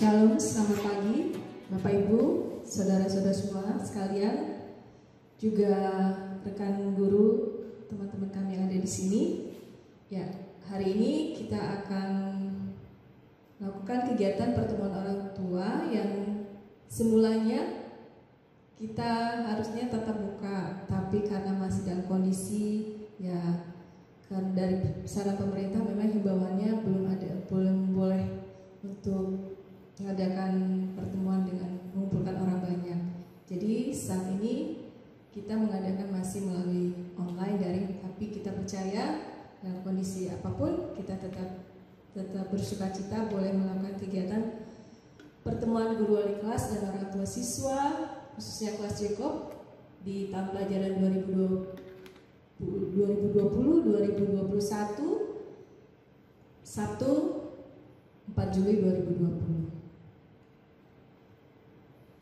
Shalom, selamat pagi Bapak Ibu, saudara-saudara semua sekalian, juga rekan guru, teman-teman kami yang ada di sini. Ya, hari ini kita akan melakukan kegiatan pertemuan orang tua yang semulanya kita harusnya tatap muka, tapi karena masih dalam kondisi ya kan dari saran pemerintah memang himbauannya belum boleh untuk mengadakan pertemuan dengan mengumpulkan orang banyak. Jadi saat ini kita mengadakan masih melalui online daring, tapi kita percaya dalam kondisi apapun kita tetap bersukacita boleh melakukan kegiatan pertemuan guru wali kelas dan orang tua siswa khususnya kelas Jacob di tahun pelajaran 2020-2021 Sabtu 4 Juli 2020.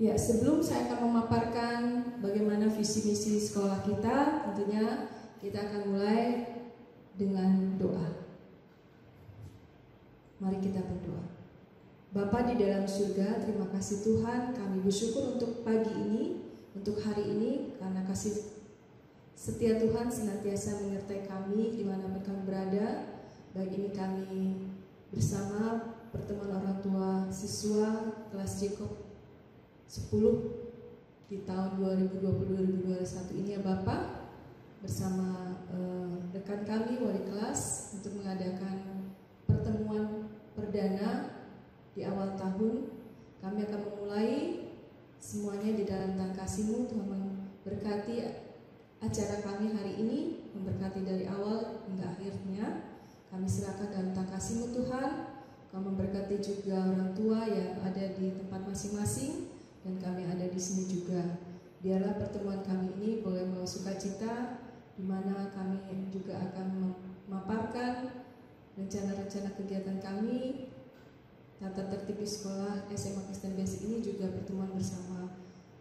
Ya, sebelum saya akan memaparkan bagaimana visi misi sekolah kita, tentunya kita akan mulai dengan doa. Mari kita berdoa. Bapa di dalam surga, terima kasih Tuhan, kami bersyukur untuk pagi ini, untuk hari ini, karena kasih setia Tuhan senantiasa menyertai kami dimanapun kami berada. Baik ini kami bersama pertemuan orang tua siswa kelas Jacob 10 di tahun 2020-2021 ini ya Bapak, bersama rekan kami wali kelas untuk mengadakan pertemuan perdana di awal tahun. Kami akan memulai semuanya di dalam tangan kasih-Mu. Tuhan memberkati acara kami hari ini, memberkati dari awal hingga akhirnya. Kami serahkan dalam tangan kasih-Mu Tuhan. Kau memberkati juga orang tua yang ada di tempat masing-masing dan kami ada di sini juga. Biarlah pertemuan kami ini boleh membawa sukacita, di mana kami juga akan memaparkan rencana-rencana kegiatan kami, tata tertib di sekolah SMA Kristen Basic ini, juga pertemuan bersama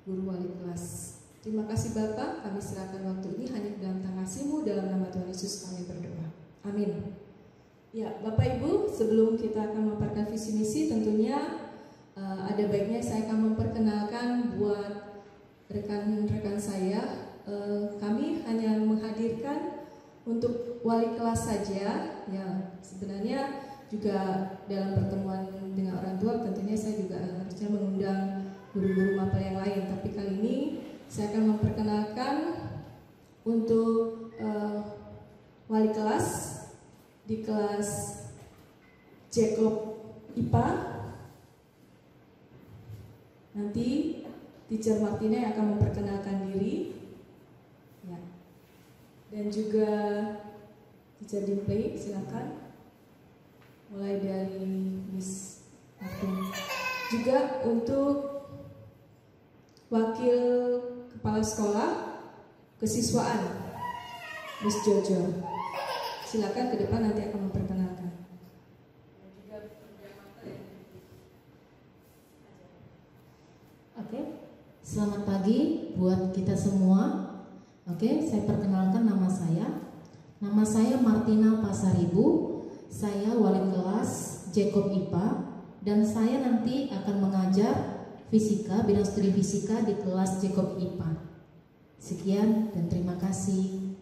guru wali kelas. Terima kasih Bapak, kami serahkan waktu ini hanya dalam tangan kasih-Mu, dalam nama Tuhan Yesus kami berdoa. Amin. Ya, Bapak Ibu, sebelum kita akan memaparkan visi misi, tentunya ada baiknya saya akan memperkenalkan buat rekan-rekan saya. Kami hanya menghadirkan untuk wali kelas saja. Ya, sebenarnya juga dalam pertemuan dengan orang tua tentunya saya juga harusnya mengundang guru-guru mapel yang lain. Tapi kali ini saya akan memperkenalkan untuk wali kelas di kelas Jacob IPA. Nanti Teacher Martina yang akan memperkenalkan diri ya. Dan juga Teacher Dimplay, silakan. Mulai dari Miss Martin. Juga untuk Wakil Kepala Sekolah Kesiswaan Miss Jojo. Silakan ke depan, nanti akan memperkenalkan. Oke, selamat pagi buat kita semua. Oke, saya perkenalkan nama saya. Nama saya Martina Pasaribu. Saya wali kelas Jacob IPA dan saya nanti akan mengajar fisika, bidang studi fisika di kelas Jacob IPA. Sekian dan terima kasih.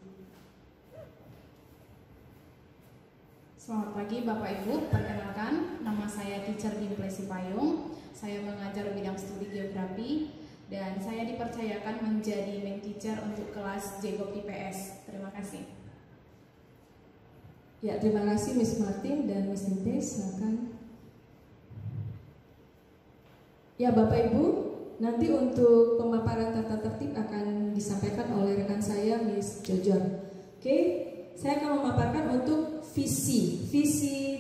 Selamat pagi Bapak Ibu, perkenalkan nama saya Teacher Dimplay Sipayung. Saya mengajar bidang studi geografi dan saya dipercayakan menjadi main teacher untuk kelas Jacob IPS. Terima kasih. Ya, terima kasih Miss Martin dan Miss Dimplay, silakan. Ya Bapak Ibu, nanti untuk pemaparan tata tertib akan disampaikan oleh rekan saya Miss Jojor. Oke, saya akan memaparkan untuk visi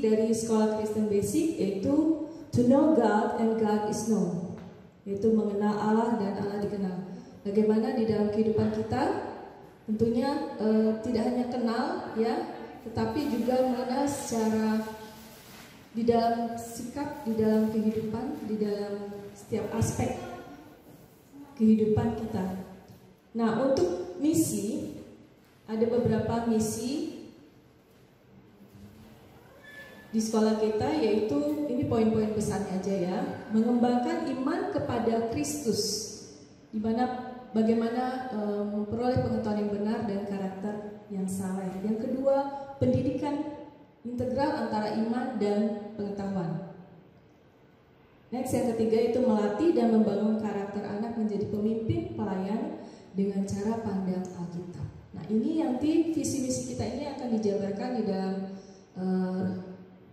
dari Sekolah Kristen Basic, yaitu to know God and God is known, yaitu mengenal Allah dan Allah dikenal. Bagaimana di dalam kehidupan kita, tentunya tidak hanya kenal ya, tetapi juga mengenal secara di dalam sikap, di dalam kehidupan, di dalam setiap aspek kehidupan kita. Nah, untuk misi, ada beberapa misi di sekolah kita, yaitu ini poin-poin besarnya aja ya. Mengembangkan iman kepada Kristus, di mana bagaimana memperoleh pengetahuan yang benar dan karakter yang saleh. Yang kedua, pendidikan integral antara iman dan pengetahuan. Next, yang ketiga itu melatih dan membangun karakter anak menjadi pemimpin pelayan dengan cara pandang Alkitab. Nah, ini nanti visi misi kita ini akan dijabarkan di dalam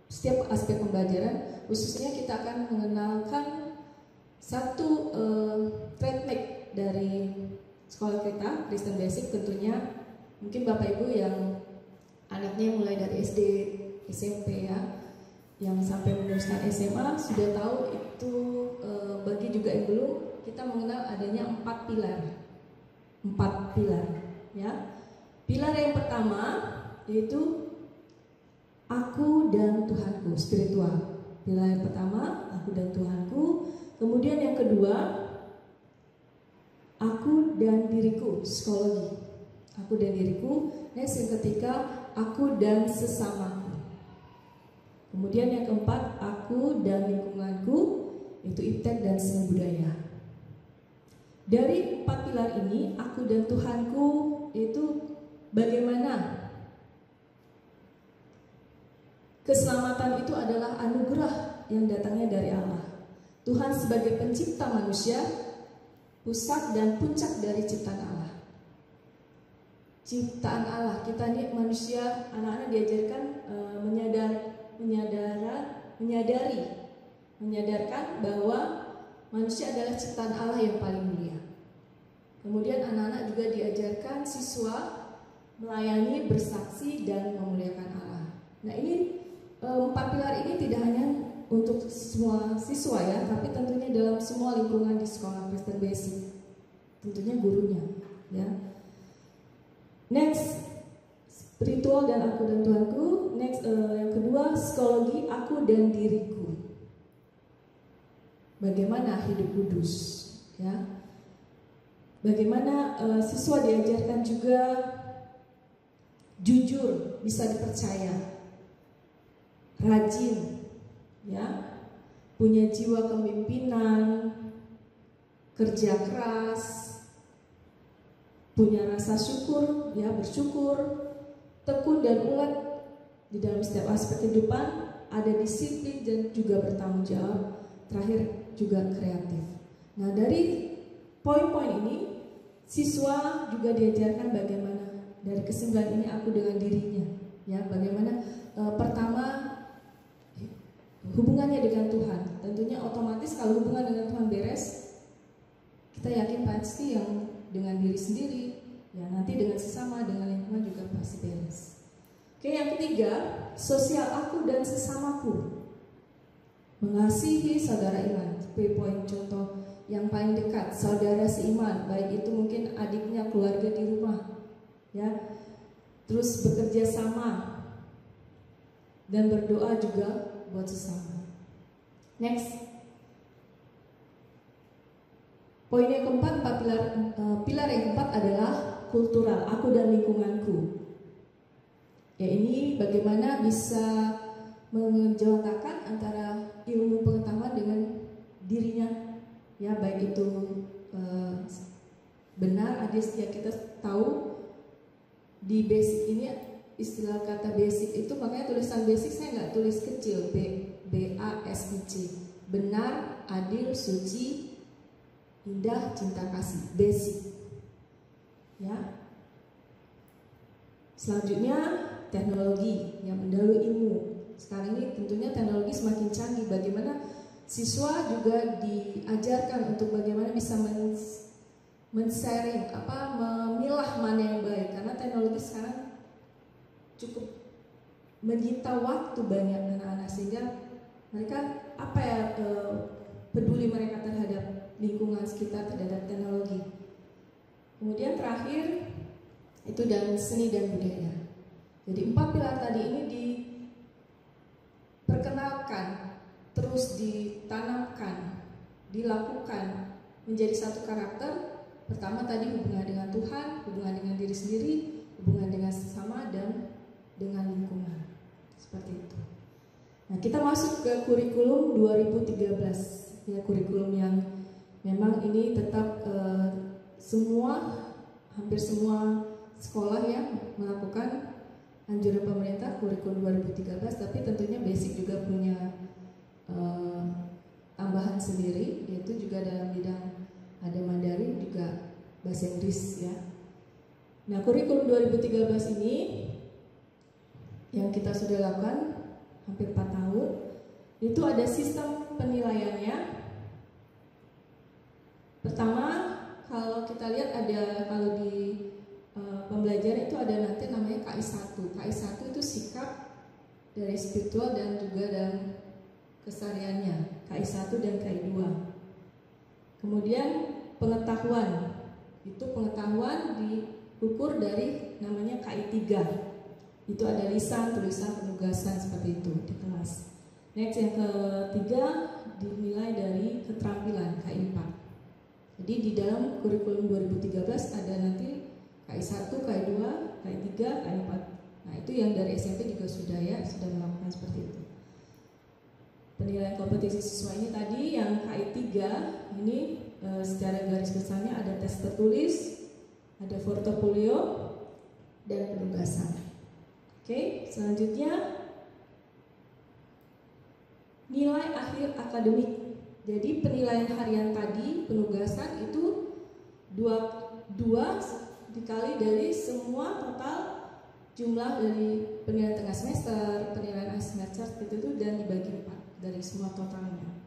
setiap aspek pembelajaran. Khususnya kita akan mengenalkan satu trademark dari sekolah kita, Kristen Basic. Tentunya mungkin Bapak Ibu yang anaknya mulai dari SD, SMP ya, yang sampai meneruskan SMA sudah tahu itu. Bagi juga yang belum, kita mengenal adanya 4 pilar. 4 pilar ya. Pilar yang pertama yaitu aku dan Tuhanku, spiritual. Pilar yang pertama, aku dan Tuhanku. Kemudian yang kedua, aku dan diriku, psikologi. Aku dan diriku. Next, yang ketiga, aku dan sesamaku. Kemudian yang keempat, aku dan lingkunganku, itu iptek dan seni budaya. Dari 4 pilar ini, aku dan Tuhanku, itu bagaimana keselamatan itu adalah anugerah yang datangnya dari Allah. Tuhan sebagai pencipta manusia, pusat dan puncak dari ciptaan Allah. Ciptaan Allah, kita ini manusia, anak-anak diajarkan menyadarkan bahwa manusia adalah ciptaan Allah yang paling mulia. Kemudian anak-anak juga diajarkan siswa melayani, bersaksi, dan memuliakan Allah. Nah, ini 4 pilar ini tidak hanya untuk semua siswa ya, tapi tentunya dalam semua lingkungan di sekolah Kristen Basic. Tentunya gurunya ya. Next, spiritual dan aku dan Tuhanku. Next, yang kedua, psikologi aku dan diriku. Bagaimana hidup kudus ya. Bagaimana siswa diajarkan juga jujur, bisa dipercaya, rajin ya, punya jiwa kepemimpinan, kerja keras, punya rasa syukur ya, bersyukur, tekun dan ulet di dalam setiap aspek kehidupan, ada disiplin dan juga bertanggung jawab, terakhir juga kreatif. Nah, dari poin-poin ini siswa juga diajarkan bagaimana dari kesimpulan ini aku dengan dirinya ya, bagaimana pertama hubungannya dengan Tuhan. Tentunya otomatis kalau hubungan dengan Tuhan beres, kita yakin pasti yang dengan diri sendiri ya, nanti dengan sesama, dengan lingkungan juga pasti beres. Oke, yang ketiga, sosial aku dan sesamaku. Mengasihi saudara iman. Poin contoh yang paling dekat, saudara seiman, baik itu mungkin adiknya, keluarga di rumah ya. Terus bekerja sama dan berdoa juga buat sesama. Next, poin yang keempat, pilar yang keempat adalah kultural, aku dan lingkunganku. Ya, ini bagaimana bisa menjawatakan antara ilmu pengetahuan dengan dirinya ya, baik itu benar, adil, setia. Kita tahu di basic ini istilah kata basic itu, makanya tulisan basic saya nggak tulis kecil, BASIC, benar, adil, suci, indah, cinta kasih, basic ya. Selanjutnya teknologi yang mendahului ilmu. Sekarang ini tentunya teknologi semakin canggih, bagaimana siswa juga diajarkan untuk bagaimana bisa men-sharing, memilah mana yang baik, karena teknologi sekarang cukup menyita waktu banyak anak-anak, sehingga mereka peduli mereka terhadap lingkungan sekitar, terhadap teknologi. Kemudian terakhir itu dan seni dan budaya. Jadi 4 pilar tadi ini diperkenalkan, terus ditanamkan, dilakukan menjadi satu karakter. Pertama tadi hubungan dengan Tuhan, hubungan dengan diri sendiri, hubungan dengan sesama, dan dengan lingkungan. Seperti itu. Nah, kita masuk ke kurikulum 2013, ya, kurikulum yang memang ini tetap hampir semua sekolah ya melakukan anjuran pemerintah kurikulum 2013, tapi tentunya basic juga punya tambahan sendiri, yaitu juga dalam bidang ada Mandarin juga bahasa Inggris ya. Nah, kurikulum 2013 ini yang kita sudah lakukan hampir 4 tahun, itu ada sistem penilaiannya. Pertama, kalau kita lihat kalau di pembelajaran itu ada nanti namanya KI1. KI1 itu sikap dari spiritual dan juga dalam kesehariannya, KI1 dan KI2. Kemudian pengetahuan, itu pengetahuan diukur dari namanya KI3. Itu ada lisan, tulisan, penugasan seperti itu di kelas. Next, yang ketiga dinilai dari keterampilan, KI4. Jadi di dalam kurikulum 2013 ada nanti KI1, KI2, KI3, KI4. Nah, itu yang dari SMP juga sudah melakukan seperti itu. Penilaian kompetisi siswa ini tadi yang KI3 ini secara garis besarnya ada tes tertulis, ada portofolio, dan penugasan. Oke, selanjutnya nilai akhir akademik. Jadi penilaian harian tadi, penugasan itu dua dikali dari semua total jumlah dari penilaian tengah semester, penilaian akhir semester itu dan dibagi 4 dari semua totalnya.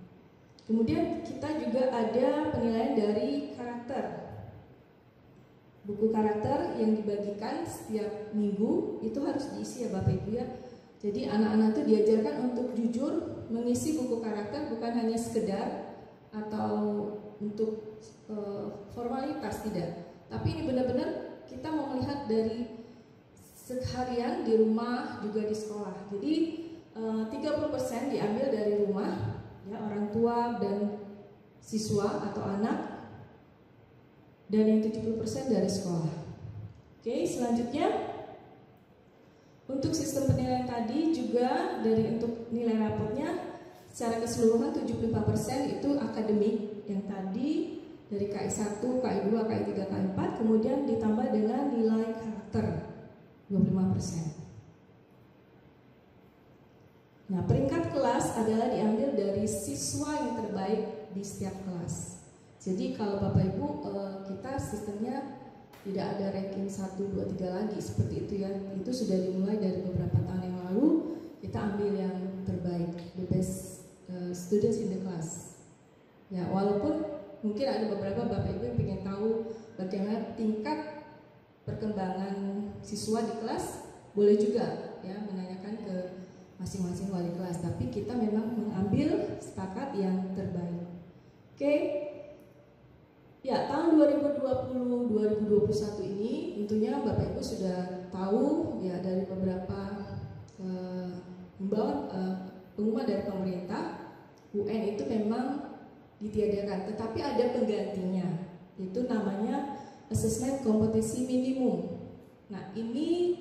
Kemudian kita juga ada penilaian dari karakter. Buku karakter yang dibagikan setiap minggu itu harus diisi ya Bapak Ibu ya. Jadi anak-anak itu diajarkan untuk jujur mengisi buku karakter, bukan hanya sekedar atau untuk formalitas, tidak. Tapi ini benar-benar kita mau melihat dari seharian di rumah juga di sekolah. Jadi 30% diambil dari rumah, ya, orang tua dan siswa atau anak, dan yang 70% dari sekolah. Oke, selanjutnya untuk sistem penilaian tadi juga dari untuk nilai rapotnya secara keseluruhan 75% itu akademik yang tadi dari KI1, KI2, KI3, KI4, kemudian ditambah dengan nilai karakter 25%. Nah, peringkat kelas adalah diambil dari siswa yang terbaik di setiap kelas. Jadi kalau Bapak Ibu kita sistemnya tidak ada ranking 1, 2, 3 lagi seperti itu ya. Itu sudah dimulai dari beberapa tahun yang lalu. Kita ambil yang terbaik, the best students in the class. Ya, walaupun mungkin ada beberapa Bapak Ibu yang ingin tahu bagaimana tingkat perkembangan siswa di kelas, boleh juga ya menanyakan ke masing-masing wali kelas, tapi kita memang mengambil sepakat yang terbaik. Oke. Ya, tahun 2020-2021 ini tentunya Bapak Ibu sudah tahu ya dari beberapa pengumuman dari pemerintah, UN itu memang ditiadakan, tetapi ada penggantinya, itu namanya asesmen kompetisi minimum. Nah, ini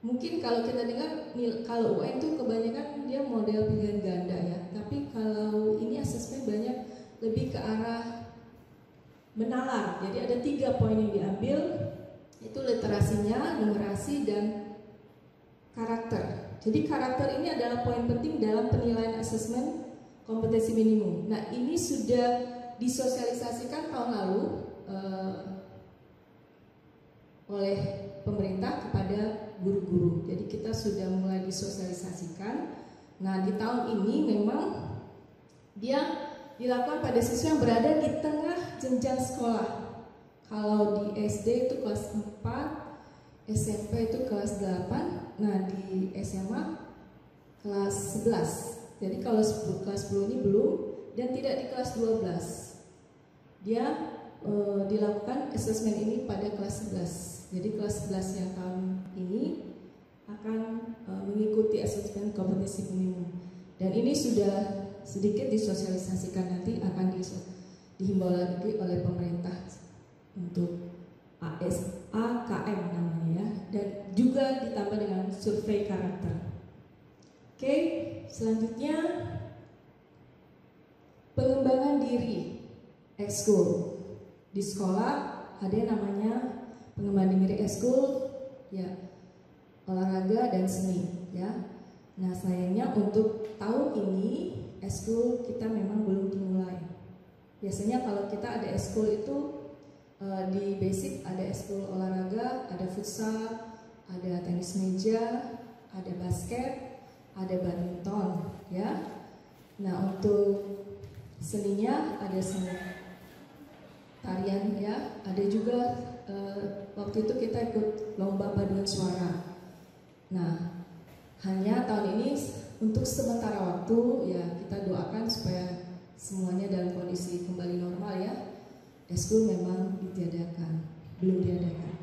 mungkin kalau kita dengar, kalau UN itu kebanyakan dia model pilihan ganda ya, tapi kalau ini asesmen banyak lebih ke arah menalar. Jadi ada 3 poin yang diambil, itu literasinya, numerasi, dan karakter. Jadi karakter ini adalah poin penting dalam penilaian asesmen kompetensi minimum. Nah, ini sudah disosialisasikan tahun lalu oleh pemerintah kepada guru-guru. Jadi kita sudah mulai disosialisasikan. Nah, di tahun ini memang dia dilakukan pada siswa yang berada di tengah jenjang sekolah. Kalau di SD itu kelas 4, SMP itu kelas 8, nah di SMA kelas 11. Jadi kalau kelas 10 ini belum, dan tidak di kelas 12. Dia dilakukan asesmen ini pada kelas 11. Jadi kelas 11 yang tahun ini akan mengikuti asesmen kompetensi minimum. Dan ini sudah sedikit disosialisasikan, nanti akan dihimbau lagi oleh pemerintah untuk AKM namanya ya. Dan juga ditambah dengan survei karakter. Oke, selanjutnya pengembangan diri ekskul. Di sekolah ada yang namanya pengembangan diri ekskul, ya, olahraga dan seni, ya. Nah, sayangnya untuk tahun ini ekskul kita memang belum dimulai. Biasanya kalau kita ada ekskul itu di basic ada ekskul olahraga, ada futsal, ada tenis meja, ada basket, ada badminton, ya. Nah, untuk seninya ada seni tarian, ya. Ada juga waktu itu kita ikut lomba paduan suara. Nah, hanya tahun ini untuk sementara waktu, ya, kita doakan supaya semuanya dalam kondisi kembali normal, ya. Ekskul memang ditiadakan, belum diadakan.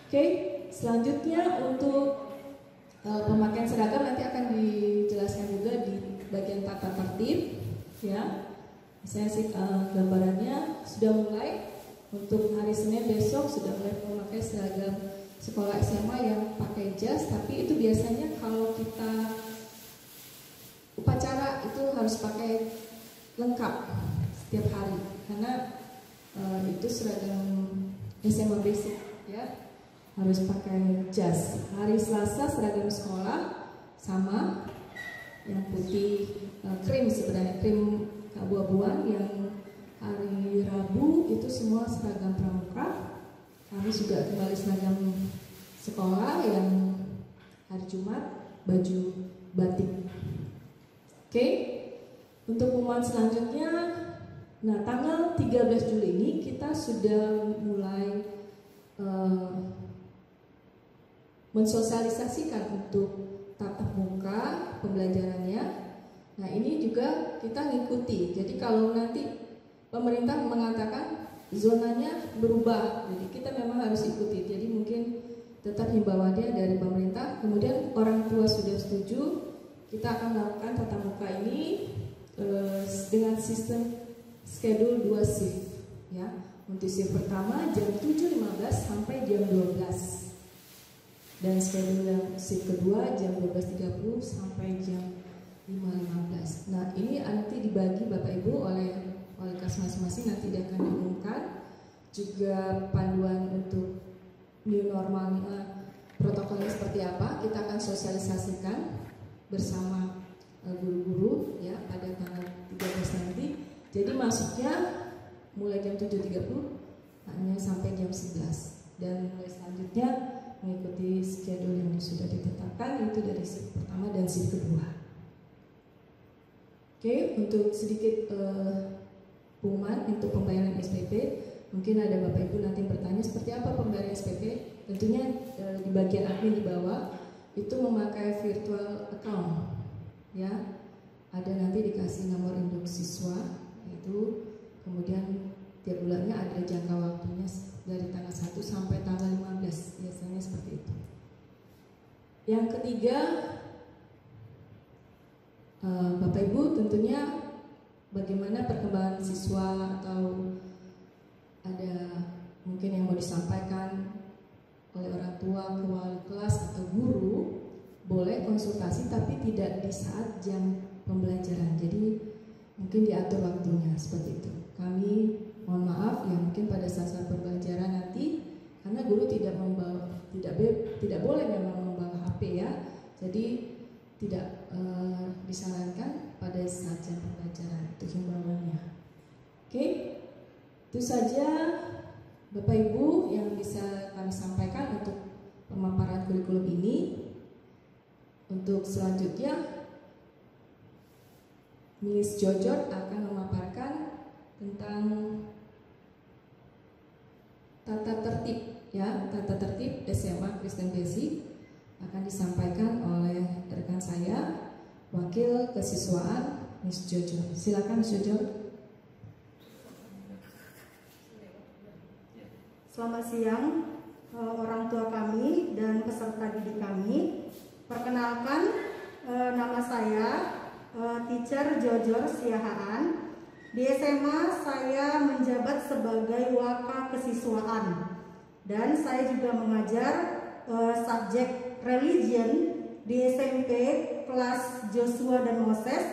Oke, selanjutnya untuk pemakaian seragam nanti akan dijelaskan juga di bagian tata tertib, ya. Saya sih gambarannya sudah mulai untuk hari Senin besok sudah mulai memakai seragam sekolah SMA yang pakai jas, tapi itu biasanya kalau kita upacara itu harus pakai lengkap setiap hari karena itu seragam SMA basic, ya, harus pakai jas. Hari Selasa seragam sekolah sama yang putih krim, sebenarnya krim keabu-abuan. Yang hari Rabu itu semua seragam pramuka. Kami juga kembali seragam sekolah. Yang hari Jumat baju batik. Oke, untuk pengumuman selanjutnya, nah tanggal 13 Juli ini kita sudah mulai mensosialisasikan untuk tatap muka pembelajarannya. Nah, ini juga kita ngikuti. Jadi kalau nanti pemerintah mengatakan zonanya berubah, jadi kita memang harus ikuti. Jadi mungkin tetap himbauannya dari pemerintah. Kemudian orang tua sudah setuju, kita akan melakukan tatap muka ini dengan sistem schedule 2 shift, ya. Untuk shift pertama jam 7.15 sampai jam 12. Dan schedule yang shift kedua jam 12.30 sampai jam 5.15. Nah, ini nanti dibagi Bapak Ibu oleh kelas masing-masing, nanti dia akan diumumkan. Juga panduan untuk new normal protokolnya seperti apa, kita akan sosialisasikan bersama guru-guru, ya, pada tanggal 13 nanti. Jadi masuknya mulai jam 7.30 hanya sampai jam 11, dan mulai selanjutnya mengikuti schedule yang sudah ditetapkan, itu dari shift pertama dan shift kedua. Oke, untuk sedikit pengumuman untuk pembayaran SPP, mungkin ada Bapak Ibu nanti bertanya seperti apa pembayaran SPP. Tentunya di bagian admin di bawah itu memakai virtual account, ya. Ada nanti dikasih nomor induk siswa, itu kemudian tiap bulannya ada jangka waktunya dari tanggal 1 sampai tanggal 15, biasanya seperti itu. Yang ketiga, Bapak Ibu tentunya bagaimana perkembangan siswa, atau ada mungkin yang mau disampaikan oleh orang tua ke wali kelas atau guru, boleh konsultasi tapi tidak di saat jam pembelajaran. Jadi mungkin diatur waktunya seperti itu. Kami mohon maaf ya, mungkin pada saat pembelajaran nanti, karena guru tidak boleh memang membawa HP, ya. Jadi tidak disarankan pada saat jam pembelajaran, itu himbauannya. Oke, itu saja Bapak Ibu yang bisa kami sampaikan untuk pemaparan kurikulum ini. Untuk selanjutnya, Miss Jojot akan memaparkan tentang tata tertib, ya, tata tertib SMA Kristen Basic, akan disampaikan oleh rekan saya, Wakil Kesiswaan Miss Jojot. Silakan Miss Jojot. Selamat siang orang tua kami dan peserta didik kami. Perkenalkan, nama saya Teacher Jojor Siahaan. Di SMA saya menjabat sebagai Waka Kesiswaan dan saya juga mengajar subjek religion, di SMP kelas Joshua dan Moses,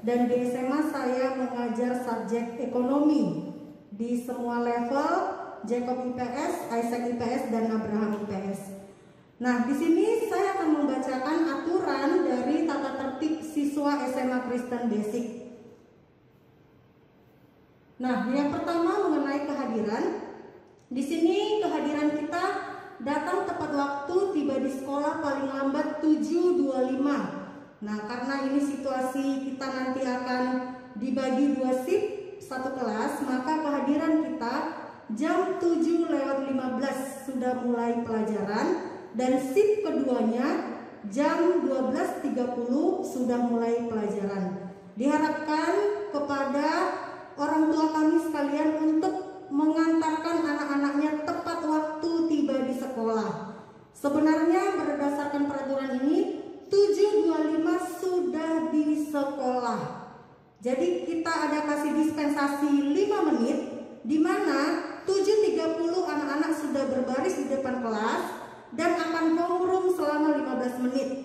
dan di SMA saya mengajar subjek ekonomi di semua level, Jacob IPS, Isaac IPS, dan Abraham IPS. Nah, di sini saya akan membacakan aturan dari tata tertib siswa SMA Kristen Basic. Nah, yang pertama mengenai kehadiran. Di sini kehadiran kita datang tepat waktu, tiba di sekolah paling lambat 7.25. Nah, karena ini situasi kita nanti akan dibagi 2 shift satu kelas, maka kehadiran kita jam 7:15 sudah mulai pelajaran. Dan shift keduanya jam 12.30 sudah mulai pelajaran. Diharapkan kepada orang tua kami sekalian untuk mengantarkan anak-anaknya tepat waktu tiba di sekolah. Sebenarnya berdasarkan peraturan ini 7.25 sudah di sekolah. Jadi kita ada kasih dispensasi 5 menit, di mana 7.30 anak-anak sudah berbaris di depan kelas dan akan homeroom selama 15 menit.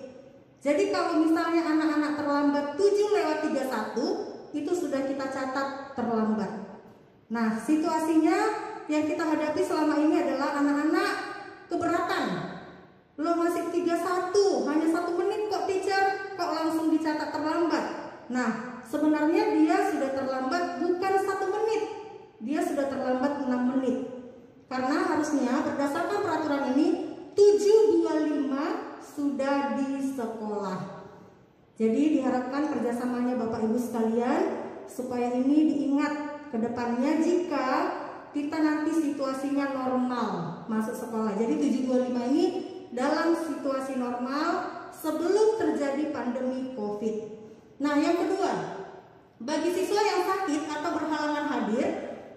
Jadi kalau misalnya anak-anak terlambat 7:31, itu sudah kita catat terlambat. Nah, situasinya yang kita hadapi selama ini adalah anak-anak keberatan. Lo masih 31, hanya 1 menit kok teacher, kok langsung dicatat terlambat. Nah, sebenarnya dia sudah terlambat bukan 1 menit, dia sudah terlambat 6 menit. Karena harusnya berdasarkan peraturan ini 7.25 sudah di sekolah. Jadi diharapkan kerjasamanya Bapak Ibu sekalian supaya ini diingat ke depannya jika kita nanti situasinya normal masuk sekolah. Jadi 7.25 ini dalam situasi normal sebelum terjadi pandemi COVID. Nah, yang kedua, bagi siswa yang sakit atau berhalangan hadir,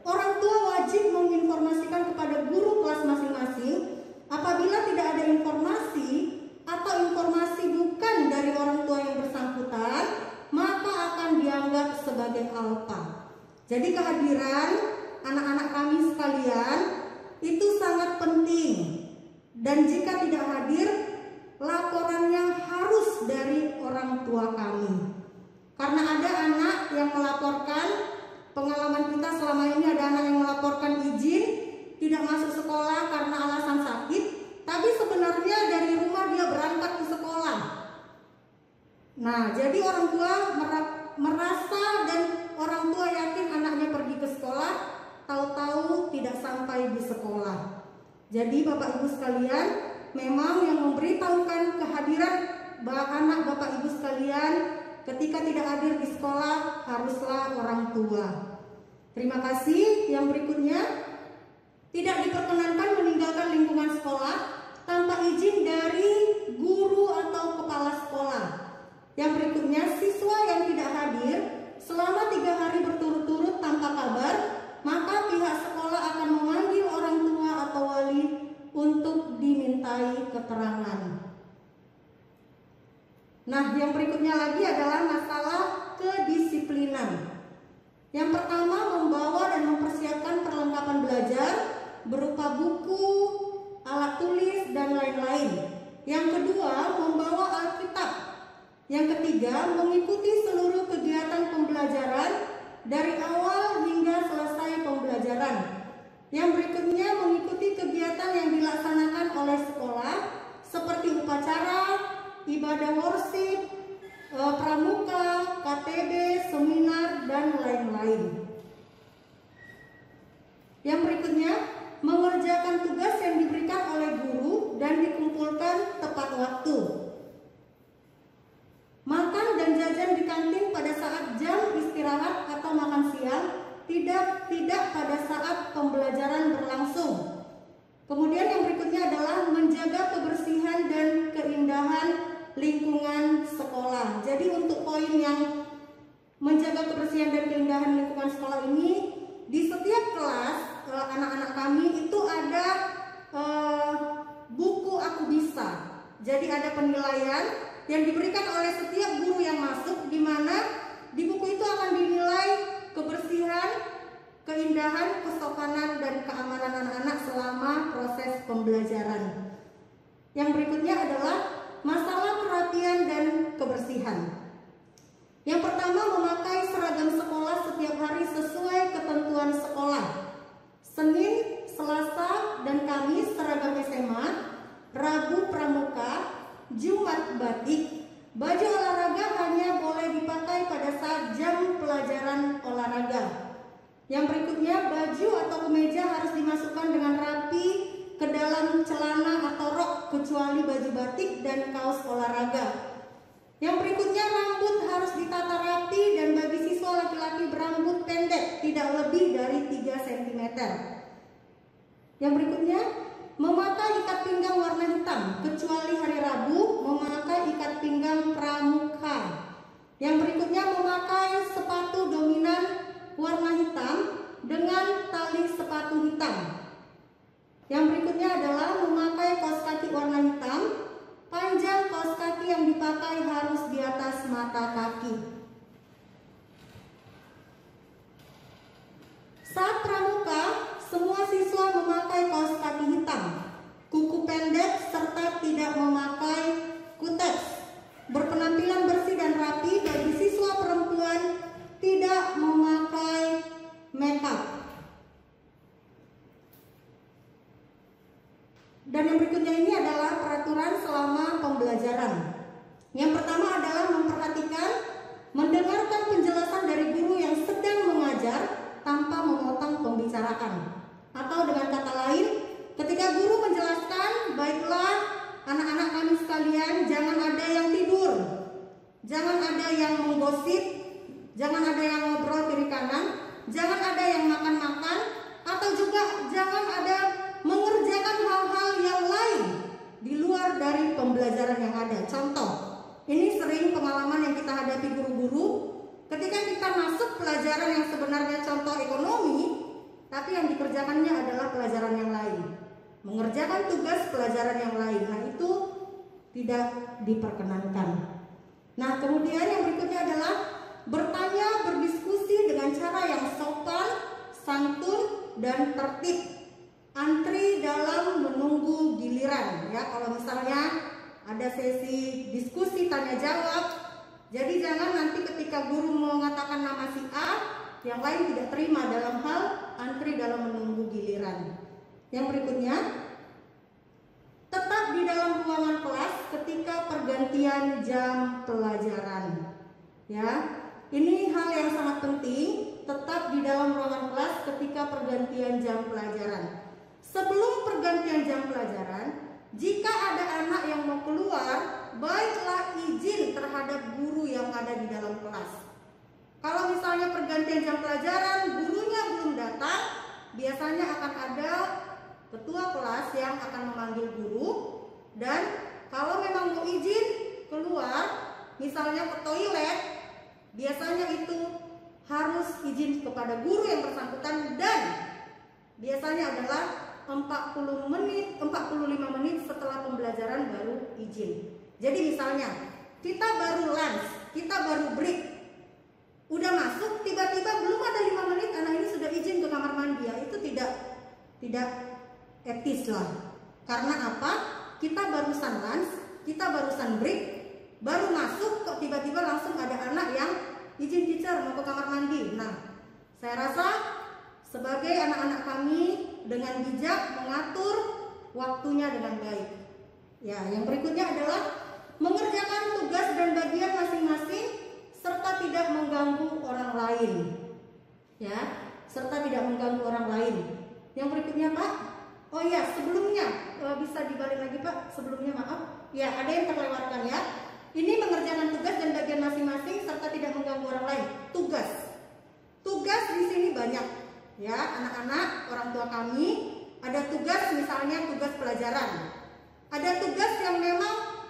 orang tua wajib menginformasikan kepada guru kelas masing-masing. Apabila tidak ada informasi atau informasi bukan dari orang tua yang bersangkutan, maka akan dianggap sebagai alpa. Jadi kehadiran anak-anak kami sekalian itu sangat penting. Dan jika tidak hadir, laporannya harus dari orang tua kami. Karena ada anak yang melaporkan, pengalaman kita selama ini ada anak yang melaporkan izin tidak masuk sekolah karena alasan sakit, tapi sebenarnya dari rumah dia berangkat ke sekolah. Nah, jadi orang tua merasa dan orang tua yakin anaknya pergi ke sekolah, tahu-tahu tidak sampai di sekolah. Jadi Bapak Ibu sekalian, memang yang memberitahukan kehadiran anak Bapak Ibu sekalian ketika tidak hadir di sekolah haruslah orang tua. Terima kasih. Yang berikutnya, tidak diperkenankan meninggalkan lingkungan sekolah tanpa izin dari guru atau kepala sekolah. Yang berikutnya, siswa yang tidak hadir selama 3 hari berturut-turut tanpa kabar, maka pihak sekolah akan memanggil orang tua atau wali untuk dimintai keterangan. Nah, yang berikutnya lagi adalah masalah kedisiplinan. Yang pertama, membawa dan mempersiapkan perlengkapan belajar berupa buku, alat tulis, dan lain-lain. Yang kedua, membawa Alkitab. Yang ketiga, mengikuti seluruh kegiatan pembelajaran dari awal hingga selesai pembelajaran. Yang berikutnya, mengikuti kegiatan yang dilaksanakan oleh sekolah seperti upacara, ibadah worship, pramuka, KTB, seminar, dan lain-lain. Yang berikutnya, mengerjakan tugas yang diberikan oleh guru dan dikumpulkan tepat waktu. Makan dan jajan di kantin pada saat jam istirahat atau makan siang, tidak pada saat pembelajaran berlangsung. Kemudian yang berikutnya adalah menjaga kebersihan dan keindahan lingkungan sekolah. Jadi untuk poin yang menjaga kebersihan dan keindahan lingkungan sekolah ini, di setiap kelas anak-anak kami itu ada buku Aku Bisa. Jadi ada penilaian yang diberikan oleh setiap guru yang masuk, di mana di buku itu akan dinilai kebersihan, keindahan, kesopanan, dan keamanan anak-anak selama proses pembelajaran. Yang berikutnya adalah masalah kerapian dan kebersihan. Yang pertama, memakai seragam sekolah setiap hari sesuai ketentuan sekolah. Senin, Selasa, dan Kamis seragam SMA, Rabu pramuka, Jumat batik. Baju olahraga hanya boleh dipakai pada saat jam pelajaran olahraga. Yang berikutnya, baju atau kemeja harus dimasukkan dengan rapi ke dalam celana atau rok kecuali baju batik dan kaos olahraga. Yang berikutnya, rambut harus ditata rapi dan bagi siswa laki-laki berambut pendek tidak lebih dari 3 cm. Yang berikutnya, memakai ikat pinggang warna hitam kecuali hari Rabu memakai ikat pinggang pramuka. Yang berikutnya, memakai sepatu dominan warna hitam dengan tali sepatu hitam. Yang berikutnya adalah memakai kaos kaki warna hitam. Panjang kaos kaki yang dipakai harus di atas mata kaki. Saat pramuka, semua siswa memakai kaos kaki hitam, kuku pendek, serta tidak memakai kuteks. Berpenampilan bersih dan rapi bagi siswa perempuan, tidak memakai makeup. Dan yang berikutnya ini adalah peraturan selama pembelajaran. Yang pertama adalah memperhatikan, mendengarkan penjelasan dari guru yang sedang mengajar tanpa memotong pembicaraan. Atau dengan kata lain, ketika guru menjelaskan, baiklah anak-anak kami sekalian, jangan ada yang tidur, jangan ada yang menggosip, jangan ada yang ngobrol kiri kanan, jangan ada yang makan-makan, atau juga jangan ada mengerjakan hal-hal yang lain di luar dari pembelajaran yang ada. Contoh, ini sering pengalaman yang kita hadapi guru-guru ketika kita masuk pelajaran yang sebenarnya contoh ekonomi, tapi yang dikerjakannya adalah pelajaran yang lain, mengerjakan tugas pelajaran yang lain. Nah, itu tidak diperkenankan. Nah, kemudian yang berikutnya adalah bertanya, berdiskusi dengan cara yang sopan, santun, dan tertib. Antri dalam menunggu giliran, ya. Kalau misalnya ada sesi diskusi tanya jawab, jadi jangan nanti ketika guru mengatakan nama si A, yang lain tidak terima dalam hal antri dalam menunggu giliran. Yang berikutnya, tetap di dalam ruangan kelas ketika pergantian jam pelajaran. Ya, ini hal yang sangat penting, tetap di dalam ruangan kelas ketika pergantian jam pelajaran. Sebelum pergantian jam pelajaran, jika ada anak yang mau keluar, baiklah izin terhadap guru yang ada di dalam kelas. Kalau misalnya pergantian jam pelajaran, gurunya belum datang, biasanya akan ada ketua kelas yang akan memanggil guru. Dan kalau memang mau izin keluar, misalnya ke toilet, biasanya itu harus izin kepada guru yang bersangkutan, dan biasanya adalah 45 menit setelah pembelajaran baru izin. Jadi misalnya kita baru lunch, kita baru break, udah masuk, tiba-tiba belum ada 5 menit anak ini sudah izin ke kamar mandi, ya itu tidak etis lah. Karena apa? Kita barusan lunch, kita barusan break, baru masuk, kok tiba-tiba langsung ada anak yang izin teacher mau ke kamar mandi. Nah, saya rasa sebagai anak-anak kami dengan bijak mengatur waktunya dengan baik. Ya, yang berikutnya adalah mengerjakan tugas dan bagian masing-masing serta tidak mengganggu orang lain. Ya, serta tidak mengganggu orang lain. Yang berikutnya, Pak. Oh iya, sebelumnya bisa dibalik lagi, Pak. Sebelumnya, maaf. Ya, ada yang terlewatkan ya. Ini mengerjakan tugas dan bagian masing-masing serta tidak mengganggu orang lain. Tugas di sini banyak. Ya, anak-anak, orang tua kami ada tugas, misalnya tugas pelajaran. Ada tugas yang memang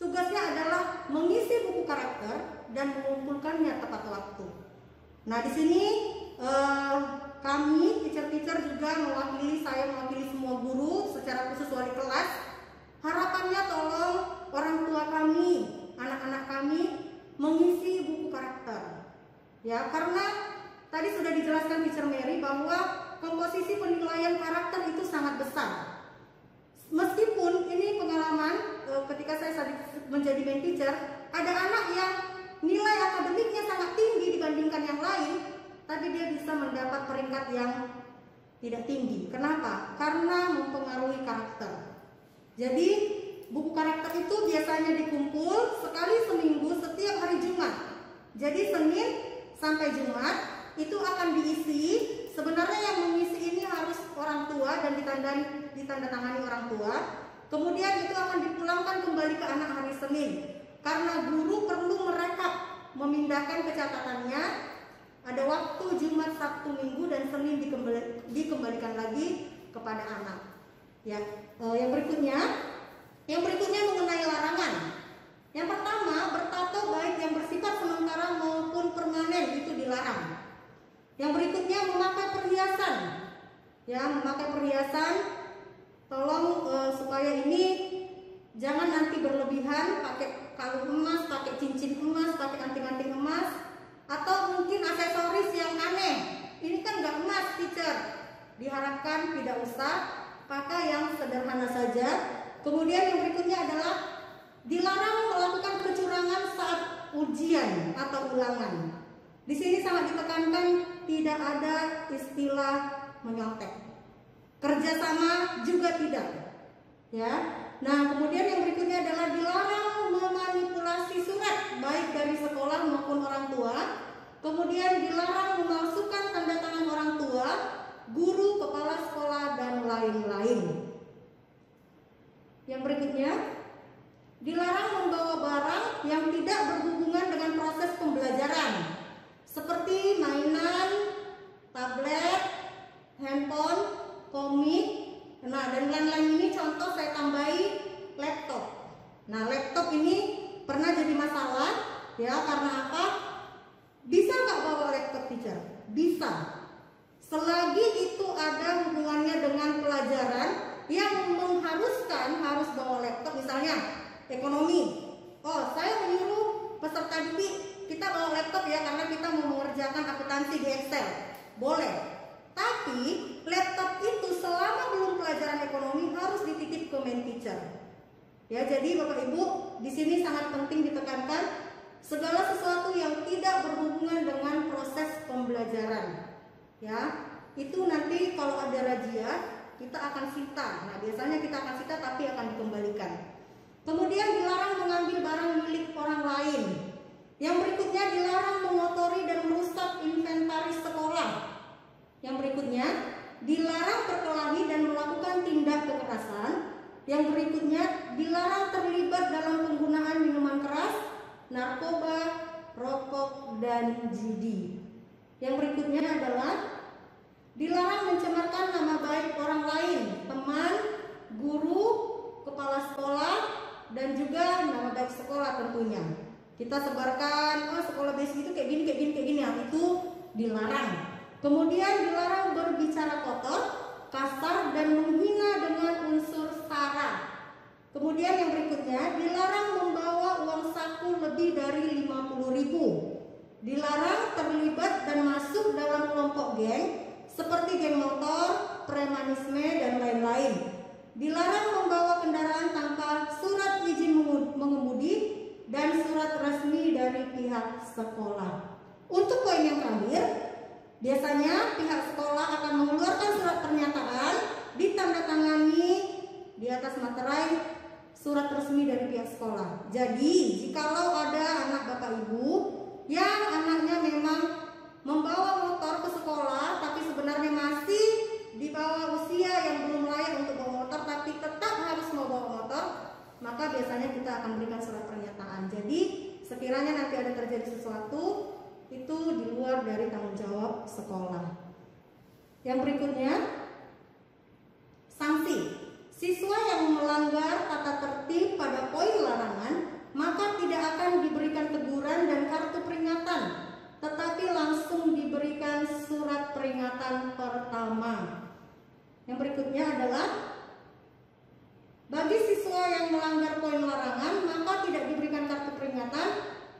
tugasnya adalah mengisi buku karakter dan mengumpulkannya tepat waktu. Nah, di sini kami teacher-teacher juga saya mewakili semua guru, secara khusus wali kelas. Harapannya tolong orang tua kami, anak-anak kami mengisi buku karakter. Ya, karena tadi sudah dijelaskan Teacher Mary bahwa komposisi penilaian karakter itu sangat besar. Meskipun ini pengalaman ketika saya menjadi main teacher, ada anak yang nilai akademiknya sangat tinggi dibandingkan yang lain, tapi dia bisa mendapat peringkat yang tidak tinggi. Kenapa? Karena mempengaruhi karakter. Jadi buku karakter itu biasanya dikumpul sekali seminggu setiap hari Jumat. Jadi Senin sampai Jumat itu akan diisi. Sebenarnya yang mengisi ini harus orang tua dan ditandatangani orang tua. Kemudian itu akan dipulangkan kembali ke anak hari Senin. Karena guru perlu merekap, memindahkan kecatatannya. Ada waktu Jumat, Sabtu, Minggu, dan Senin dikembalikan lagi kepada anak. Ya, yang berikutnya mengenai larangan. Yang pertama, bertato baik yang bersifat sementara maupun permanen itu dilarang. Yang berikutnya memakai perhiasan. Ya, memakai perhiasan. Tolong supaya ini jangan nanti berlebihan, pakai kalung emas, pakai cincin emas, pakai anting-anting emas, atau mungkin aksesoris yang aneh. Ini kan nggak emas, teacher. Diharapkan tidak usah, pakai yang sederhana saja. Kemudian yang berikutnya adalah dilarang melakukan kecurangan saat ujian atau ulangan. Di sini sangat ditekankan tidak ada istilah menyontek. Kerjasama juga tidak. Ya. Nah, kemudian yang berikutnya adalah dilarang memanipulasi surat baik dari sekolah maupun orang tua. Kemudian dilarang memalsukan tanda tangan orang tua, guru, kepala sekolah, dan lain-lain. Yang berikutnya, dilarang membawa barang yang tidak berhubungan dengan proses pembelajaran, seperti mainan, tablet, handphone, komik. Nah, dan lain-lain ini contoh saya tambahi laptop. Nah, laptop ini pernah jadi masalah, ya, karena apa? Bisa nggak bawa laptop, teacher? Bisa. Selagi itu ada hubungannya dengan pelajaran yang mengharuskan harus bawa laptop, misalnya ekonomi. Oh, saya menyuruh peserta didik kita bawa laptop ya karena kita mau mengerjakan akuntansi di Excel. Boleh. Tapi laptop itu selama belum pelajaran ekonomi harus dititip ke main teacher. Ya, jadi Bapak Ibu, di sini sangat penting ditekankan segala sesuatu yang tidak berhubungan dengan proses pembelajaran. Ya, itu nanti kalau ada razia kita akan sita. Nah, biasanya kita akan sita tapi akan dikembalikan. Kemudian dilarang mengambil barang milik orang lain. Yang berikutnya dilarang mengotori dan merusak inventaris sekolah. Yang berikutnya dilarang berkelahi dan melakukan tindak kekerasan. Yang berikutnya dilarang terlibat dalam penggunaan minuman keras, narkoba, rokok, dan judi. Yang berikutnya adalah dilarang mencemarkan nama baik orang lain, teman, guru, kepala sekolah, dan juga nama baik sekolah tentunya. Kita sebarkan, oh sekolah basic itu kayak gini, itu dilarang. Kemudian dilarang berbicara kotor, kasar, dan menghina dengan unsur sara. Kemudian yang berikutnya dilarang membawa uang saku lebih dari 50.000. Dilarang terlibat dan masuk dalam kelompok geng seperti geng motor, premanisme, dan lain-lain. Dilarang membawa kendaraan tanpa surat izin mengemudi dan surat resmi dari pihak sekolah. Untuk poin yang terakhir, biasanya pihak sekolah akan mengeluarkan surat pernyataan ditandatangani di atas materai surat resmi dari pihak sekolah. Jadi, jikalau ada anak Bapak Ibu yang anaknya memang membawa motor ke sekolah tapi sebenarnya masih di bawah usia yang belum layak untuk bawa motor tapi tetap harus mau bawa motor, maka biasanya kita akan berikan surat pernyataan. Jadi, sekiranya nanti ada terjadi sesuatu itu di luar dari tanggung jawab sekolah. Yang berikutnya, sanksi. Siswa yang melanggar tata tertib pada poin larangan maka tidak akan diberikan teguran dan kartu peringatan, tetapi langsung diberikan surat peringatan pertama. Yang berikutnya adalah bagi siswa yang melanggar poin larangan maka tidak diberikan kartu peringatan,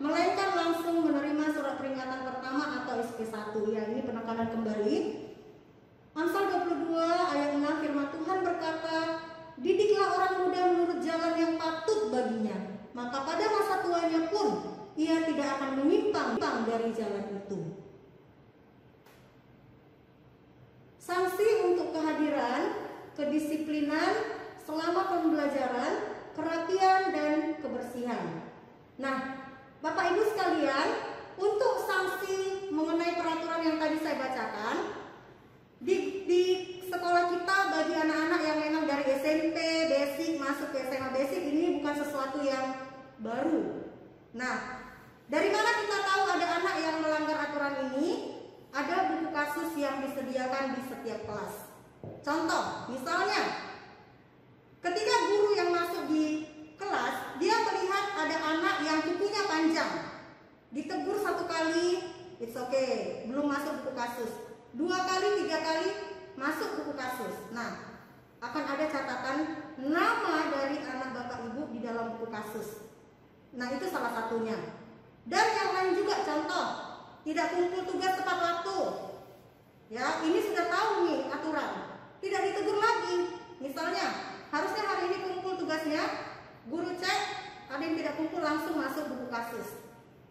melainkan langsung menerima surat peringatan pertama atau SP1. Ya, ini penekanan kembali. Amsal 22 ayat 6 firman Tuhan berkata, "Didiklah orang muda menurut jalan yang patut bagi ia tidak akan menyimpang dari jalan itu. Sanksi untuk kehadiran, kedisiplinan selama pembelajaran, kerapian dan kebersihan. Nah, Bapak Ibu sekalian, untuk sanksi mengenai peraturan yang tadi saya bacakan, di sekolah kita bagi anak-anak yang memang dari SMP basic masuk ke SMA basic, ini bukan sesuatu yang baru. Nah, dari mana kita tahu ada anak yang melanggar aturan ini? Ada buku kasus yang disediakan di setiap kelas. Contoh, misalnya ketika guru yang masuk di kelas, dia melihat ada anak yang kukunya panjang, ditegur 1 kali, it's okay, belum masuk buku kasus. 2 kali, 3 kali masuk buku kasus. Nah, akan ada catatan nama dari anak Bapak Ibu di dalam buku kasus. Nah, itu salah satunya. Dan yang lain juga, contoh, tidak kumpul tugas tepat waktu. Ya, ini sudah tahu nih aturan. Tidak ditegur lagi. Misalnya, harusnya hari ini kumpul tugasnya, guru cek, ada yang tidak kumpul langsung masuk buku kasus.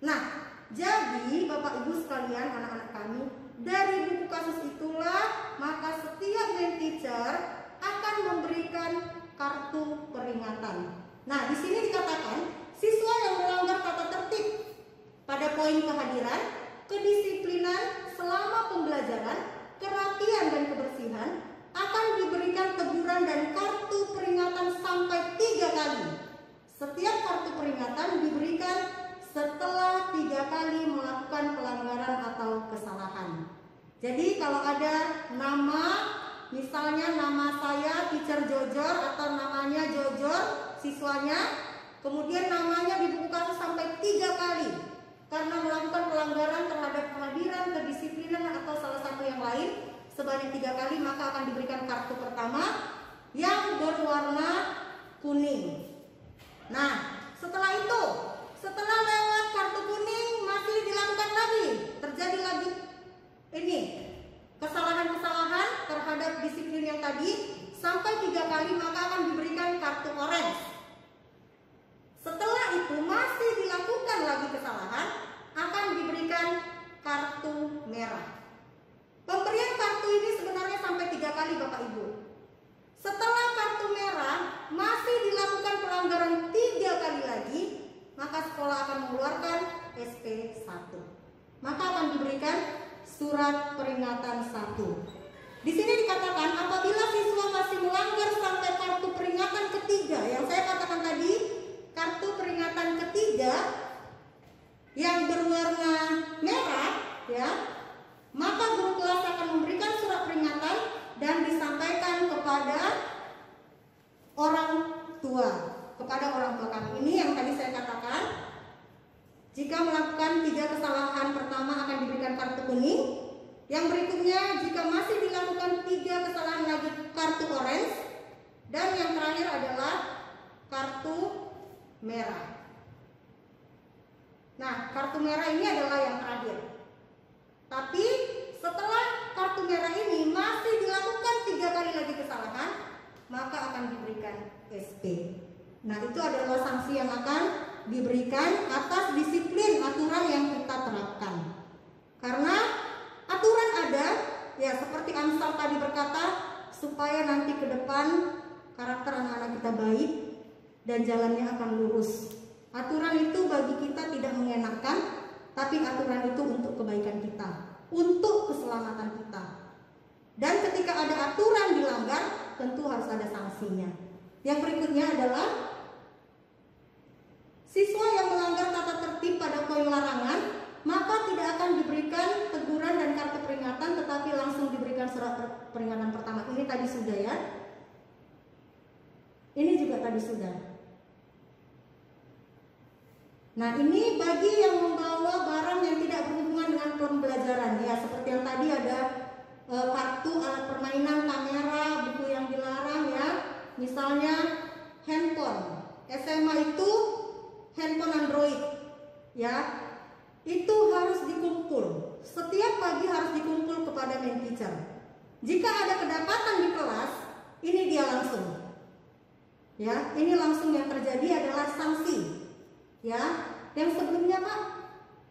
Nah, jadi Bapak Ibu sekalian, anak-anak kami, dari buku kasus itulah maka setiap main teacher akan memberikan kartu peringatan. Nah, di sini dikatakan siswa yang melanggar tata tertib pada poin kehadiran, kedisiplinan selama pembelajaran, kerapian dan kebersihan akan diberikan teguran dan kartu peringatan sampai 3 kali. Setiap kartu peringatan diberikan setelah 3 kali melakukan pelanggaran atau kesalahan. Jadi kalau ada nama, misalnya nama saya Teacher Jojor atau namanya Jojor siswanya, kemudian namanya di buku kasus sampai 3 kali karena melakukan pelanggaran terhadap kehadiran, kedisiplinan atau salah satu yang lain sebanyak 3 kali, maka akan diberikan kartu pertama yang berwarna kuning. Nah, setelah itu, setelah lewat kartu kuning masih dilakukan lagi, terjadi lagi ini kesalahan-kesalahan terhadap disiplin yang tadi sampai 3 kali, maka akan diberikan kartu orange. Setelah itu masih dilakukan lagi kesalahan, akan diberikan kartu merah. Pemberian kartu ini sebenarnya sampai 3 kali Bapak Ibu. Setelah kartu merah masih dilakukan pelanggaran 3 kali lagi, maka sekolah akan mengeluarkan SP1. Maka akan diberikan surat peringatan 1. Di sini dikatakan apabila siswa masih melanggar sampai kartu peringatan ketiga, yang saya katakan tadi, kartu peringatan ketiga yang berwarna merah, ya, maka guru kelas akan memberikan surat peringatan dan disampaikan kepada orang tua kami. Ini yang tadi saya katakan, jika melakukan 3 kesalahan pertama akan diberikan kartu kuning, yang berikutnya jika masih dilakukan 3 kesalahan lagi kartu orange, dan yang terakhir adalah kartu merah. Nah, kartu merah ini adalah yang terakhir. Tapi setelah kartu merah ini masih dilakukan 3 kali lagi kesalahan, maka akan diberikan SP. Nah, itu adalah sanksi yang akan diberikan atas disiplin aturan yang kita terapkan. Karena aturan ada, ya seperti Amsal tadi berkata, supaya nanti ke depan karakter anak-anak kita baik dan jalannya akan lurus. Aturan itu bagi kita tidak mengenakan, tapi aturan itu untuk kebaikan kita, untuk keselamatan kita. Dan ketika ada aturan dilanggar, tentu harus ada sanksinya. Yang berikutnya adalah siswa yang melanggar tata tertib pada poin larangan, maka tidak akan diberikan teguran dan kartu peringatan, tetapi langsung diberikan surat peringatan pertama. Ini tadi sudah, ya. Ini juga tadi sudah. Nah, ini bagi yang membawa barang yang tidak berhubungan dengan pembelajaran, ya, seperti yang tadi ada kartu, alat permainan, kamera, buku yang dilarang, ya. Misalnya handphone. SMA itu handphone Android, ya. Itu harus dikumpul. Setiap pagi harus dikumpul kepada main teacher. Jika ada kedapatan di kelas, ini dia langsung. Ya, ini langsung yang terjadi adalah sanksi. Ya, Yang sebelumnya Pak,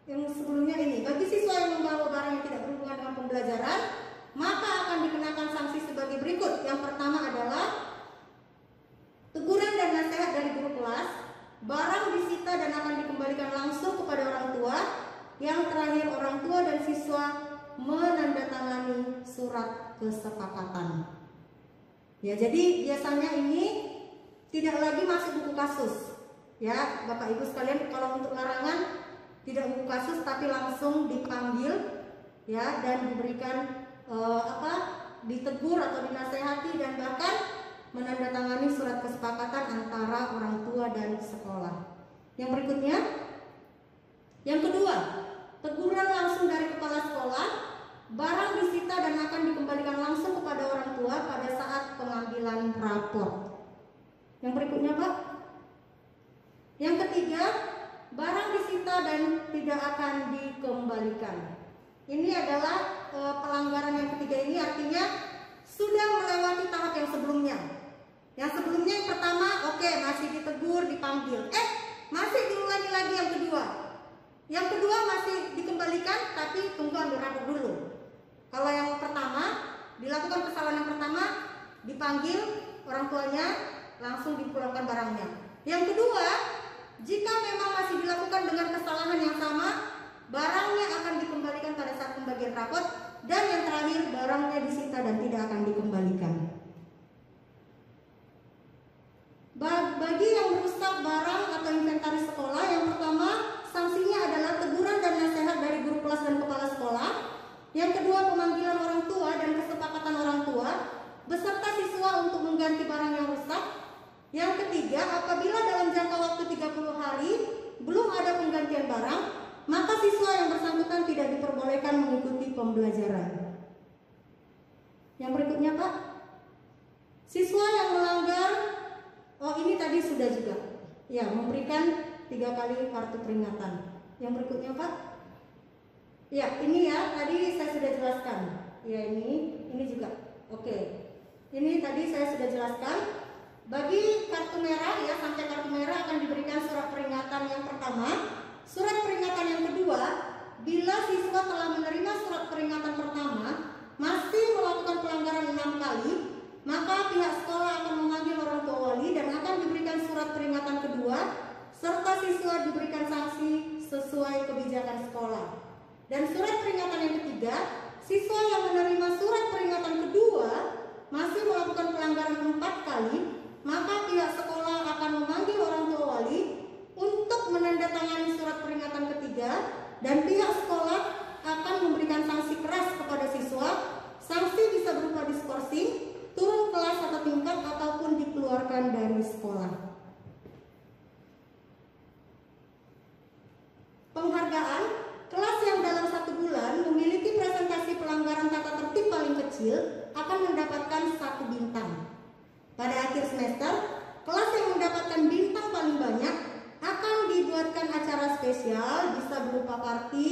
yang sebelumnya ini, bagi siswa yang membawa barang yang tidak berhubungan dengan pembelajaran, maka akan dikenakan sanksi sebagai berikut. Yang pertama adalah teguran dan nasihat dari guru kelas, barang disita dan akan dikembalikan langsung kepada orang tua. Yang terakhir, orang tua dan siswa menandatangani surat kesepakatan. Ya, jadi biasanya ini tidak lagi masuk buku kasus. Ya, Bapak Ibu sekalian, kalau untuk larangan tidak buku kasus tapi langsung dipanggil ya dan diberikan ditegur atau dinasehati dan bahkan menandatangani surat kesepakatan antara orang tua dan sekolah. Yang berikutnya, yang kedua, teguran langsung dari kepala sekolah, barang disita dan akan dikembalikan langsung kepada orang tua pada saat pengambilan rapor. Yang berikutnya Pak, yang ketiga, barang disita dan tidak akan dikembalikan. Ini adalah pelanggaran yang ketiga, ini artinya sudah melewati tahap yang sebelumnya. Yang sebelumnya yang pertama, oke, masih ditegur, dipanggil. Masih diulangi lagi yang kedua. Yang kedua masih dikembalikan, tapi tunggu ambil rapor dulu. Kalau yang pertama, dilakukan kesalahan yang pertama, dipanggil orang tuanya, langsung dipulangkan barangnya. Yang kedua, jika memang masih dilakukan dengan kesalahan yang sama, barangnya akan dikembalikan pada saat pembagian rapot. Dan yang terakhir, barangnya disita dan tidak akan dikembalikan. Bagi yang merusak barang atau inventaris sekolah, yang pertama sanksinya adalah teguran dan nasihat dari guru kelas dan kepala sekolah. Yang kedua, pemanggilan orang tua dan kesepakatan orang tua beserta siswa untuk mengganti barang yang rusak. Yang ketiga, apabila dalam jangka waktu 30 hari belum ada penggantian barang, maka siswa yang bersangkutan tidak diperbolehkan mengikuti pembelajaran. Yang berikutnya Pak, siswa yang melanggar, ini tadi sudah juga, ya, memberikan 3 kali kartu peringatan. Yang berikutnya Pak, ya ini ya, tadi saya sudah jelaskan. Ya ini juga, oke. Ini tadi saya sudah jelaskan. Bagi kartu merah ya, sampai kartu merah akan diberikan surat peringatan yang pertama. Surat peringatan yang kedua, bila siswa telah menerima surat peringatan pertama masih melakukan pelanggaran 6 kali, maka pihak sekolah akan memanggil orang tua wali dan akan diberikan surat peringatan kedua, serta siswa diberikan sanksi sesuai kebijakan sekolah. Dan surat peringatan yang ketiga, siswa yang menerima surat peringatan kedua masih melakukan pelanggaran 4 kali, maka pihak sekolah akan memanggil orang tua wali untuk menandatangani surat peringatan ketiga, dan pihak sekolah akan memberikan sanksi keras kepada siswa. Sanksi bisa berupa diskorsing, turun kelas atau tingkat, ataupun dikeluarkan dari sekolah. Penghargaan, kelas yang dalam 1 bulan memiliki presentasi pelanggaran tata tertib paling kecil akan mendapatkan 1 bintang. Pada akhir semester, kelas yang mendapatkan bintang paling banyak akan dibuatkan acara spesial, bisa berupa party,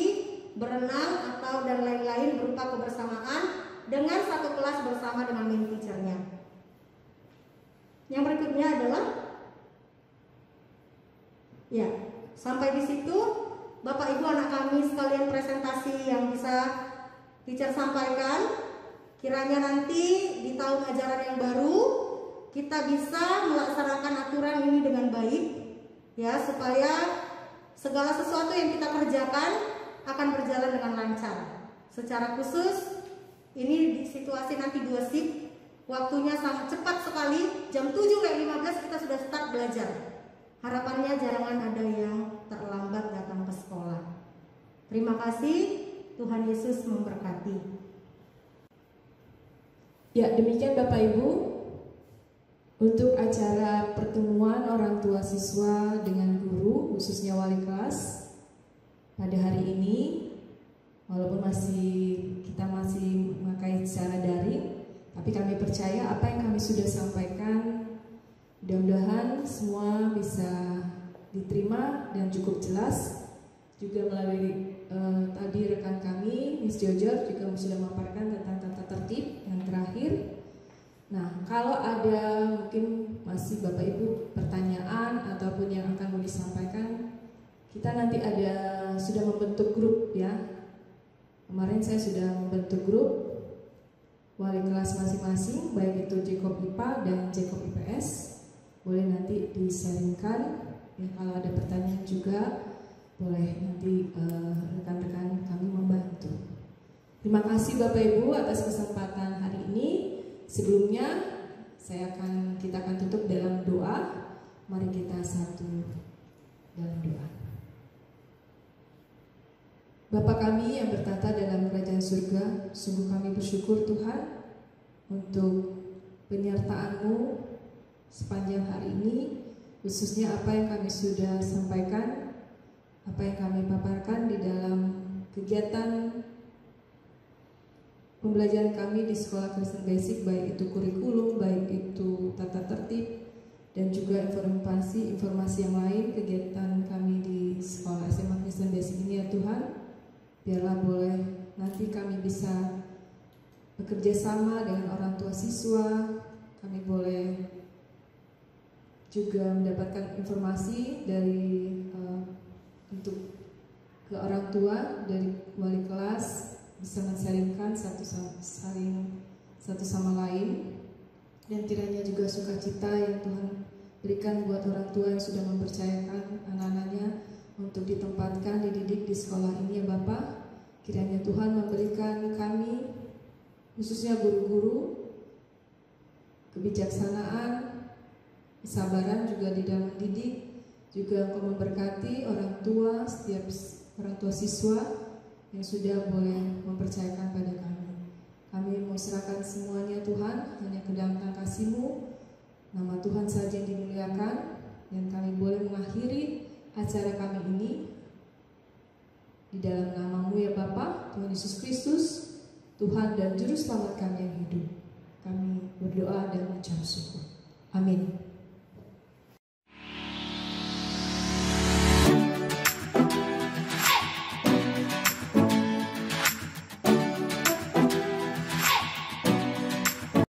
berenang, atau dan lain-lain berupa kebersamaan dengan satu kelas bersama dengan main teacher-nya. Yang berikutnya adalah, ya, sampai di situ Bapak Ibu anak kami sekalian presentasi yang bisa teacher sampaikan. Kiranya nanti di tahun ajaran yang baru kita bisa melaksanakan aturan ini dengan baik, ya, supaya segala sesuatu yang kita kerjakan akan berjalan dengan lancar. Secara khusus ini di situasi nanti 2 shift, waktunya sangat cepat sekali. Jam 7.15 kita sudah start belajar. Harapannya jangan ada yang terlambat datang ke sekolah. Terima kasih, Tuhan Yesus memberkati. Ya, demikian Bapak Ibu untuk acara pertemuan orang tua siswa dengan guru, khususnya wali kelas pada hari ini. Walaupun kita masih memakai secara daring, tapi kami percaya apa yang kami sudah sampaikan mudah-mudahan semua bisa diterima dan cukup jelas. Juga melalui tadi rekan kami Miss Jojo juga sudah memaparkan tentang tata tertib yang terakhir. Nah, kalau ada mungkin masih Bapak Ibu pertanyaan ataupun yang akan mau disampaikan, kita nanti sudah membentuk grup ya. Kemarin saya sudah membentuk grup wali kelas masing-masing, baik itu Jacob IPA dan Jacob IPS. Boleh nanti di-sharingkan ya, kalau ada pertanyaan juga boleh nanti rekan-rekan kami membantu. Terima kasih Bapak Ibu atas kesempatan hari ini. Sebelumnya kita akan tutup dalam doa. Mari kita satu dalam doa. Bapa kami yang bertata dalam kerajaan surga, sungguh kami bersyukur Tuhan untuk penyertaan-Mu sepanjang hari ini, khususnya apa yang kami sudah sampaikan, apa yang kami paparkan di dalam kegiatan pembelajaran kami di sekolah Kristen Basic, baik itu kurikulum, baik itu tata tertib, dan juga informasi yang lain kegiatan kami di sekolah SMA Kristen Basic ini ya Tuhan. Biarlah boleh nanti kami bisa bekerja sama dengan orang tua siswa, kami boleh juga mendapatkan informasi dari untuk ke orang tua dari wali kelas, bisa men-sharingkan satu sama lain, dan kiranya juga sukacita yang Tuhan berikan buat orang tua yang sudah mempercayakan anak-anaknya untuk ditempatkan, dididik di sekolah ini ya Bapak. Kiranya Tuhan memberikan kami, khususnya guru-guru, kebijaksanaan, kesabaran juga di dalam mendidik, juga Engkau memberkati orang tua, setiap orang tua siswa yang sudah boleh mempercayakan pada kami. Kami mau serahkan semuanya Tuhan, hanya ke dalam tangan kasih-Mu. Nama Tuhan saja yang dimuliakan, dan kami boleh mengakhiri acara kami ini di dalam nama-Mu ya Bapa, Tuhan Yesus Kristus, Tuhan dan Juru Selamat kami yang hidup. Kami berdoa dan mengucap syukur. Amin.